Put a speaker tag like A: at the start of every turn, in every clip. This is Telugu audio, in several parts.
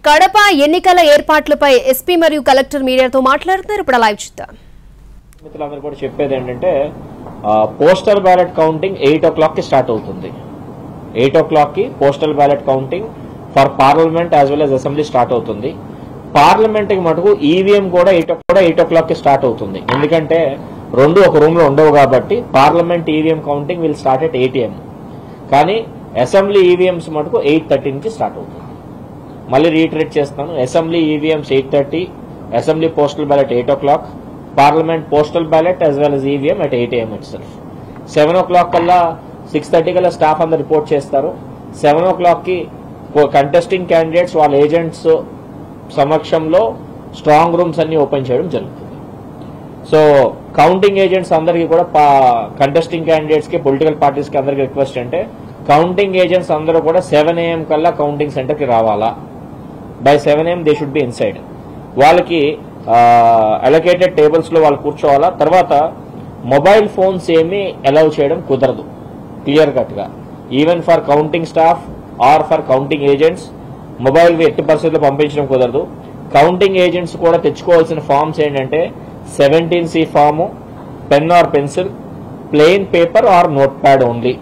A: కడప ఎన్నికల ఏర్పాట్లపై ఎస్పీ మరియు కలెక్టర్ మీడియాతో మాట్లాడుతున్నారు. ఇప్పుడు లైవ్ చూద్దాం.
B: మిత్రులందరూ కూడా చెప్పేది ఏంటంటే పోస్టల్ బ్యాలెట్ కౌంటింగ్ 8 o'clock కి స్టార్ట్ అవుతుంది. 8 o'clock కి postal ballot counting for parliament as well as assembly start అవుతుంది. పార్లమెంట్ కి మటుకు ఈవీఎం కూడా 8 o'clock కి స్టార్ట్ అవుతుంది. ఎందుకంటే రెండు ఒక రూమ్ లో ఉండవు కాబట్టి parliament EVM counting will start at 8 AM. కానీ అసెంబ్లీ ఈవీఎంస్ మటుకు 8:13 కి స్టార్ట్ అవుతుంది. మళ్ళీ రీట్రేట్ చేస్తాను. Assembly EVMs 8:30, assembly postal ballot 8 o'clock, parliament postal ballot as well as EVM at 8 AM it self. 7 o'clock కల్లా 6:30 కల్లా స్టాఫ్ అందరు రిపోర్ట్ చేస్తారు. 7 o'clock కి కంటెస్టింగ్ క్యాండిడేట్స్ వాళ్ళ ఏజెంట్స్ సమక్షంలో స్ట్రాంగ్ రూమ్స్ అన్ని ఓపెన్ చేయడం జరుగుతుంది. సో కౌంటింగ్ ఏజెంట్స్ అందరికీ కూడా కంటెస్టింగ్ క్యాండిడేట్స్ కి పొలిటికల్ పార్టీస్ కి అందరికి రిక్వెస్ట్ అంటే కౌంటింగ్ ఏజెంట్స్ అందరూ కూడా 7 AM కల్లా కౌంటింగ్ సెంటర్ కి రావాలా. By 7 AM they should be inside. వాళ్ళకి అలొకేటెడ్ టేబుల్స్ లో వాళ్ళు కూర్చోవాలా. తర్వాత మొబైల్ ఫోన్స్ ఏమీ అలౌ చేయడం కుదరదు క్లియర్ కట్ గా. Even for counting staff or for counting agents mobile ఎట్టి పరిస్థితుల్లో పంపించడం కుదరదు. కౌంటింగ్ ఏజెంట్స్ కూడా తెచ్చుకోవాల్సిన ఫార్మ్స్ ఏంటంటే 17C form, pen or pencil, plain paper or note pad only.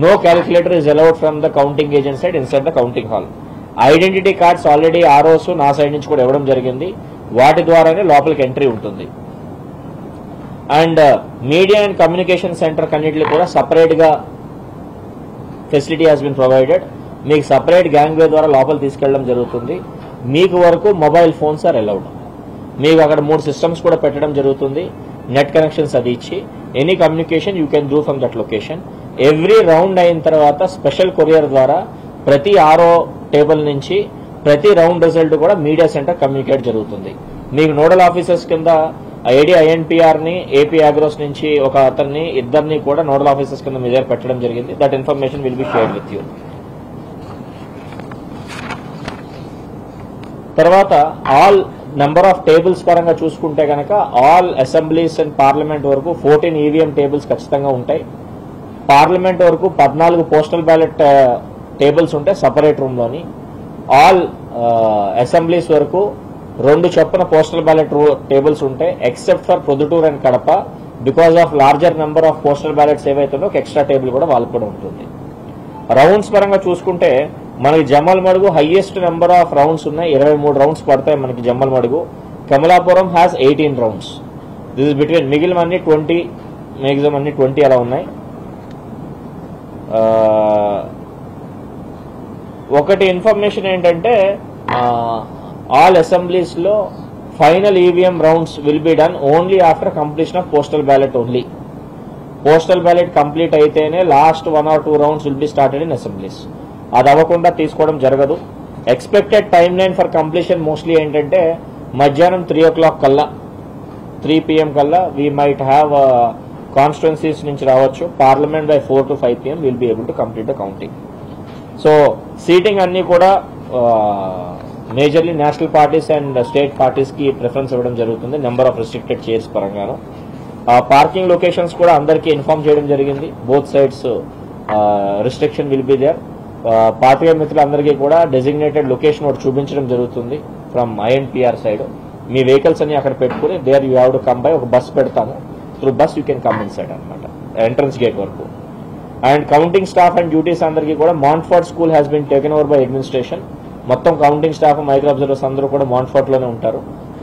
B: No calculator is allowed from the counting agent side inside the counting hall. Identity cards already ROs నా సైడ్ నుంచి కూడా ఇవ్వడం జరిగింది. వాటి ద్వారానే లోపలికి ఎంట్రీ ఉంటుంది. And media and communication centre కన్నిటికి కూడా సపరేట్ గా ఫెసిలిటీ హాస్ బిన్ ప్రొవైడెడ్. మీకు సపరేట్ గ్యాంగ్ వే ద్వారా లోపల తీసుకెళ్లడం జరుగుతుంది. మీకు వరకు మొబైల్ ఫోన్స్ ఆర్ అలౌడ్. మీకు అక్కడ 3 సిస్టమ్స్ కూడా పెట్టడం జరుగుతుంది. నెట్ కనెక్షన్స్ అది ఇచ్చి any communication you can do from that location. Every round అయిన తర్వాత స్పెషల్ కొరియర్ ద్వారా ప్రతి ఆరో టేబుల్ నుంచి ప్రతి రౌండ్ రిజల్ట్ కూడా మీడియా సెంటర్ కమ్యూనికేట్ జరుగుతుంది. మీకు నోడల్ ఆఫీసర్స్ కింద INPR ని ఏపీ అగ్రోస్ నుంచి ఒక అతన్ని ఇద్దరిని కూడా నోడల్ ఆఫీసర్స్ కింద మీ దగ్గర పెట్టడం జరిగింది. That information will be shared with you. తర్వాత ఆల్ నెంబర్ ఆఫ్ టేబుల్స్ పరంగా చూసుకుంటే కనుక ఆల్ అసెంబ్లీస్ అండ్ పార్లమెంట్ వరకు 14 ఈవీఎం టేబుల్స్ ఖచ్చితంగా ఉంటాయి. పార్లమెంట్ వరకు 14 పోస్టల్ బ్యాలెట్ టేబుల్స్ ఉంటాయి సపరేట్ రూమ్ లోని. ఆల్ అసెంబ్లీస్ వరకు 2 చొప్పున పోస్టల్ బ్యాలెట్ టేబుల్స్ ఉంటాయి except for Proddatur and Kadapa. Because of larger number of postal ballots ఏవైతుందో ఒక ఎక్స్ట్రా టేబుల్ కూడా వాళ్ళకు కూడా ఉంటుంది. రౌండ్స్ పరంగా చూసుకుంటే మనకి జమ్మల్ మడుగు హైయెస్ట్ నెంబర్ ఆఫ్ రౌండ్స్ ఉన్నాయి. 23 రౌండ్స్ పడతాయి మనకి జమ్మల్ మడుగు. Kamalapuram has 18 rounds. This is between మిగిలిన అన్ని 20, మ్యాక్సిమం అన్ని 20 అలా ఉన్నాయి. ఒకటి ఇన్ఫర్మేషన్ ఏంటంటే ఆల్ అసెంబ్లీస్ లో final EVM rounds will be done only after completion of postal ballot only. Postal ballot complete అయితేనే last 1 or 2 rounds will be started in assemblies. అది అవ్వకుండా తీసుకోవడం జరగదు. Expected timeline for completion mostly ఏంటంటే మధ్యాహ్నం 3 o'clock కల్లా 3 PM కల్లా వీ మైట్ హ్యావ్ కాన్స్టిట్యున్సీస్ నుంచి రావచ్చు. Parliament by 4 to 5 PM will be able to complete the counting. So seating అన్ని కూడా majorly national parties and state parties కి ప్రిఫరెన్స్ ఇవ్వడం జరుగుతుంది నెంబర్ ఆఫ్ రిస్ట్రిక్టెడ్ చైర్స్ పరంగాను. పార్కింగ్ లొకేషన్స్ కూడా అందరికీ ఇన్ఫార్మ్ చేయడం జరిగింది. Both sides restriction will be there. Party మిత్రులందరికీ కూడా డెసిగ్నేటెడ్ లొకేషన్ ఒకటి చూపించడం జరుగుతుంది ఫ్రమ్ INPR సైడ్. మీ వెహికల్స్ అన్ని అక్కడ పెట్టుకుని there you have to come by. ఒక బస్ పెడతాము. Through bus you can come inside అనమాట ఎంట్రన్స్ గేట్ వరకు. And counting staff and duties అందరికీ కూడా Montfort school has been taken over by administration. మొత్తం కౌంటింగ్ స్టాఫ్ మైక్రో అబ్జర్వర్స్ అందరూ కూడా మాంట్ఫోర్ట్ లోనే ఉంటారు.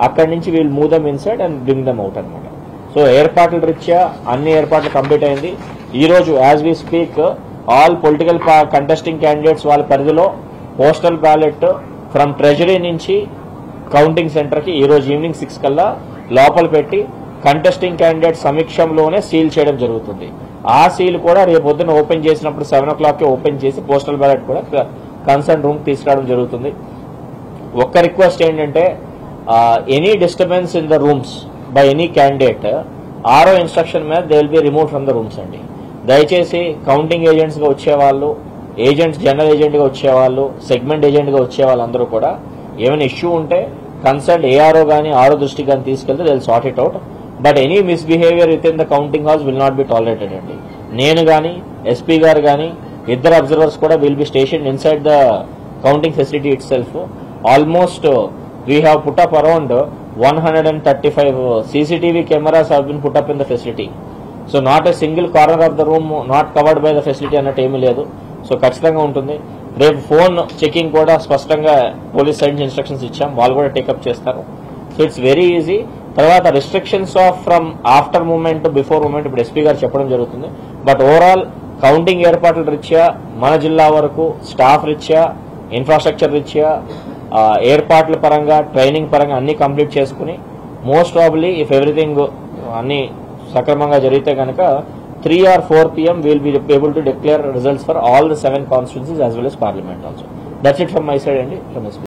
B: అక్కడి నుంచి we'll move them inside and bring them out అనమాట. సో ఏర్పాట్ల రీత్యా అన్ని ఏర్పాట్లు కంప్లీట్ అయింది. ఈ రోజు as we speak all political contesting candidates వాళ్ళ పరిధిలో పోస్టల్ బ్యాలెట్ ఫ్రమ్ ట్రెజరీ నుంచి కౌంటింగ్ సెంటర్ కి ఈ రోజు ఈవినింగ్ 6 కల్లా లోపల పెట్టి కంటెస్టింగ్ క్యాండిడేట్ సమీక్షంలోనే సీల్ చేయడం జరుగుతుంది. ఆ సీల్ కూడా రేపు పొద్దున ఓపెన్ చేసినప్పుడు 7 o'clock ఓపెన్ చేసి పోస్టల్ బ్యాలెట్ కూడా కన్సర్న్ రూమ్ తీసుకురావడం జరుగుతుంది. ఒక్క రిక్వెస్ట్ ఏంటంటే any disturbance in the rooms by any candidate ఆరో ఇన్స్ట్రక్షన్ మీద they will be remove from the rooms అండి. దయచేసి కౌంటింగ్ ఏజెంట్స్ గా వచ్చేవాళ్ళు, ఏజెంట్స్ జనరల్ ఏజెంట్ గా వచ్చేవాళ్ళు, సెగ్మెంట్ ఏజెంట్ గా వచ్చే వాళ్ళందరూ కూడా ఏమైనా ఇష్యూ ఉంటే కన్సర్న్ ARO గానీ ఆరో దృష్టికి కానీ తీసుకెళ్తే they will sort it out. But any misbehaviour with in the counting halls will not be tolerated అండి. నేను గానీ SP గారు గానీ ఇద్దరు అబ్జర్వర్స్ కూడా will be station inside the counting facility it self. Almost we have put up around 135 CCTV cameras have been put up in the facility. So not a single corner of the room not covered by the facility అన్నట్టు ఏమీ లేదు. సో ఖచ్చితంగా ఉంటుంది. రేపు ఫోన్ చెకింగ్ కూడా స్పష్టంగా పోలీస్ సైడ్ నుంచి ఇన్స్ట్రక్షన్స్ ఇచ్చాం, వాళ్ళు కూడా టేకప్ చేస్తారు. So it's very easy. తర్వాత restrictions of from after moment before moment ఇప్పుడు ఎస్పీ గారు చెప్పడం జరుగుతుంది. బట్ ఓవరాల్ కౌంటింగ్ ఏర్పాట్ల రీత్యా మన జిల్లా వరకు స్టాఫ్ రీత్యా ఇన్ఫ్రాస్ట్రక్చర్ రీత్యా ఏర్పాట్ల పరంగా ట్రైనింగ్ పరంగా అన్ని కంప్లీట్ చేసుకుని మోస్ట్ ప్రాబబ్లీ ఇఫ్ ఎవ్రీథింగ్ అన్ని సక్రమంగా జరిగితే కనుక 3 or 4 PM we'll be able to declare results for all the 7 constituencies as well as parliament also. That's it from my side, Andy, from SP.